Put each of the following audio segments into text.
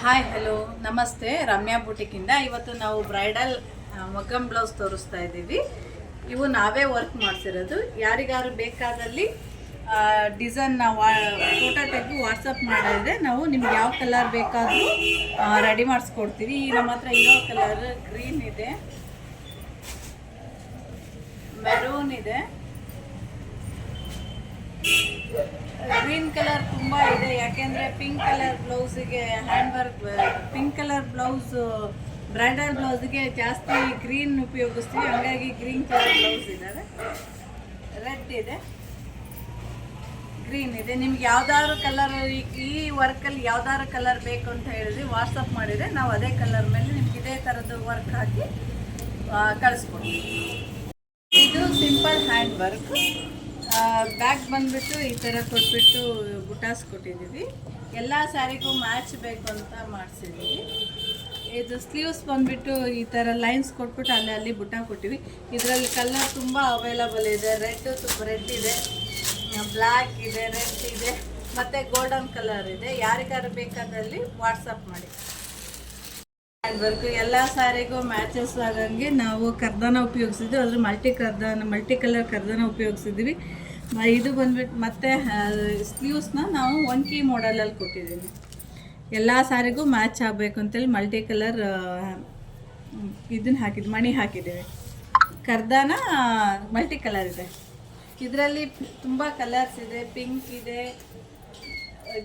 Hi hello ನಮಸ್ತೆ ರಮ್ಯಾ ಬುಟಿಕಿಂದ ಇವತ್ತು ನಾವು ಬ್ರೈಡಲ್ ಮಗ್ಗಂ ಬ್ಲೌಸ್ ತೋರಿಸ್ತಾ ಇದ್ದೀವಿ. ಇವು ನಾವೇ ವರ್ಕ್ ಮಾಡಿಸಿರೋದು. ಯಾರಿಗಾರು ಬೇಕಾದಲ್ಲಿ ಡಿಸೈನ್ ಫೋಟೋ ತೆಗೆದು ವಾಟ್ಸಪ್ ಮಾಡಿದ್ರೆ ನಾವು ನಿಮ್ಗೆ ಯಾವ ಕಲರ್ ಬೇಕಾದರೂ ರೆಡಿ ಮಾಡಿಸ್ಕೊಡ್ತೀವಿ. ಈ ನಮ್ಮ ಹತ್ರ ಇರೋ ಕಲರ್ ಗ್ರೀನ್ ಇದೆ, ಮೆರೂನ್ ಇದೆ, ಗ್ರೀನ್ ಕಲರ್ ತುಂಬ ಇದೆ. ಯಾಕೆಂದರೆ ಪಿಂಕ್ ಕಲರ್ ಬ್ಲೌಸಿಗೆ hand work, pink colour blouse bridal ಬ್ಲೌಸ್ಗೆ ಜಾಸ್ತಿ ಗ್ರೀನ್ ಉಪಯೋಗಿಸ್ತೀವಿ, ಹಾಗಾಗಿ ಗ್ರೀನ್ ಕಲರ್ ಬ್ಲೌಸ್ ಇದ್ದಾವೆ. ರೆಡ್ ಇದೆ, ಗ್ರೀನ್ ಇದೆ. ನಿಮ್ಗೆ ಯಾವ್ದಾದ್ರು ಕಲರ್ ಈ ವರ್ಕಲ್ಲಿ ಯಾವ್ದಾದ್ರು ಕಲರ್ ಬೇಕು ಅಂತ ಹೇಳಿದ್ರೆ ವಾಟ್ಸಪ್ ಮಾಡಿದರೆ ನಾವು ಅದೇ ಕಲರ್ ಮೇಲೆ ನಿಮ್ಗೆ ಇದೇ ಥರದ್ದು ವರ್ಕ್ ಹಾಕಿ ಕಳಿಸ್ಕೊಡ್ತೀವಿ. ಇದು ಸಿಂಪಲ್ ಹ್ಯಾಂಡ್ ವರ್ಕ್. ಬ್ಯಾಗ್ ಬಂದುಬಿಟ್ಟು ಈ ಥರ ಕೊಟ್ಬಿಟ್ಟು ಬುಟಾಸ್ ಕೊಟ್ಟಿದ್ದೀವಿ. ಎಲ್ಲ ಸ್ಯಾರಿಗೂ ಮ್ಯಾಚ್ ಬೇಕು ಅಂತ ಮಾಡಿಸಿದ್ದೀವಿ. ಇದು ಸ್ಲೀವ್ಸ್ ಬಂದುಬಿಟ್ಟು ಈ ಥರ ಲೈನ್ಸ್ ಕೊಟ್ಬಿಟ್ಟು ಅಲ್ಲಿ ಬುಟ್ಟ ಕೊಟ್ಟಿವಿ. ಇದರಲ್ಲಿ ಕಲರ್ ತುಂಬ ಅವೈಲಬಲ್ ಇದೆ. ರೆಡ್ ಇದೆ, ಬ್ಲ್ಯಾಕ್ ಇದೆ, ರೆಡ್ ಇದೆ, ಮತ್ತು ಗೋಲ್ಡನ್ ಕಲರ್ ಇದೆ. ಯಾರಿಗಾರು ಬೇಕಾದಲ್ಲಿ ವಾಟ್ಸಪ್ ಮಾಡಿ. ಹ್ಯಾಂಡ್ ವರ್ಕ್ ಎಲ್ಲ ಸ್ಯಾರಿಗೂ ಮ್ಯಾಚಸ್ ಆಗಂಗೆ ನಾವು ಕರ್ದಾನ ಉಪಯೋಗಿಸಿದ್ವಿ. ಅದ್ರ ಮಲ್ಟಿ ಕಲರ್ ಕರ್ದಾನ ಉಪಯೋಗಿಸಿದ್ವಿ. ಇದು ಬಂದ್ಬಿಟ್ಟು ಮತ್ತು ಸ್ಲೀವ್ಸ್ನ ನಾವು ಒಂಕಿ ಮಾಡೆಲಲ್ಲಿ ಕೊಟ್ಟಿದ್ದೀವಿ. ಎಲ್ಲ ಸ್ಯಾರಿಗೂ ಮ್ಯಾಚ್ ಆಗಬೇಕು ಅಂತೇಳಿ ಮಲ್ಟಿ ಕಲರ್ ಇದನ್ನು ಹಾಕಿದ್ವಿ, ಮಣಿ ಹಾಕಿದ್ದೀವಿ. ಕರ್ದಾನ ಮಲ್ಟಿ ಕಲರ್ ಇದೆ. ಇದರಲ್ಲಿ ತುಂಬ ಕಲರ್ಸ್ ಇದೆ. ಪಿಂಕ್ ಇದೆ,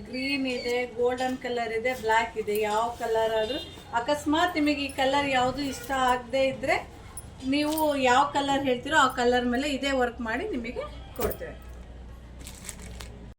ಗ್ರೀನ್ ಇದೆ, ಗೋಲ್ಡನ್ ಕಲರ್ ಇದೆ, ಬ್ಲ್ಯಾಕ್ ಇದೆ. ಯಾವ ಕಲರ್ ಆದರೂ ಅಕಸ್ಮಾತ್ ನಿಮಗೆ ಈ ಕಲರ್ ಯಾವುದು ಇಷ್ಟ ಆಗದೆ ಇದ್ದರೆ ನೀವು ಯಾವ ಕಲರ್ ಹೇಳ್ತೀರೋ ಆ ಕಲರ್ ಮೇಲೆ ಇದೇ ವರ್ಕ್ ಮಾಡಿ ನಿಮಗೆ ಕೊಡ್ತೇವೆ.